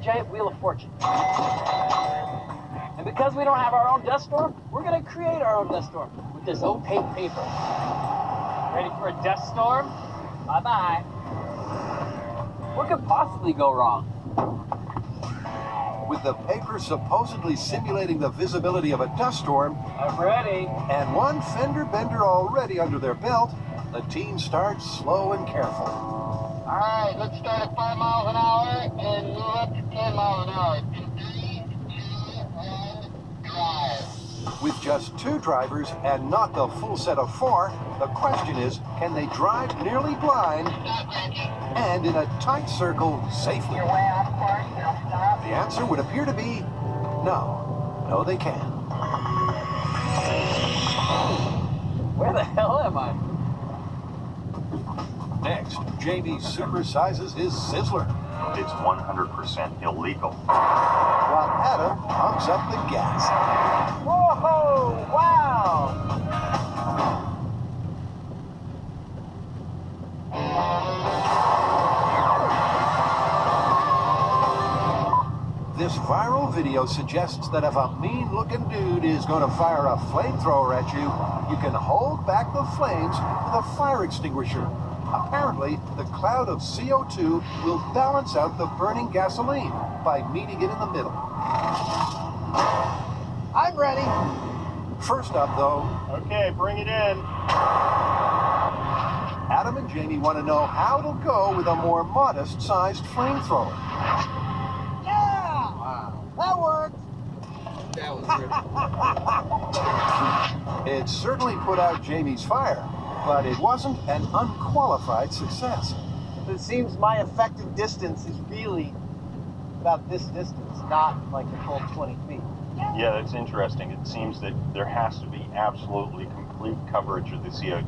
giant wheel of fortune. And because we don't have our own dust storm, we're gonna create our own dust storm with this opaque paper. Ready for a dust storm? Bye-bye. What could possibly go wrong? With the paper supposedly simulating the visibility of a dust storm, I'm ready. and one fender bender already under their belt, the team starts slow and careful. All right, let's start at 5 miles an hour and move up to 10 miles an hour. 3, 2, 1, drive. With just 2 drivers and not the full set of 4, the question is, can they drive nearly blind and in a tight circle safely? You're way off course, you'll stop. The answer would appear to be no. No, they can't. Where the hell am I? Next, Jamie supersizes his Sizzler, It's 100% illegal. while Adam pumps up the gas. Whoa! Wow! This viral video suggests that if a mean-looking dude is going to fire a flamethrower at you, you can hold back the flames with a fire extinguisher. Apparently, the cloud of CO2 will balance out the burning gasoline by meeting it in the middle. I'm ready. First up, though, Okay, bring it in. Adam and Jamie want to know how it'll go with a more modest-sized flamethrower. Yeah! Wow. That worked. That was really... It certainly put out Jamie's fire, but it wasn't an unqualified success. It seems my effective distance is really about this distance, not like the full 20 feet. Yeah, that's interesting. It seems that there has to be absolutely complete coverage of the CO2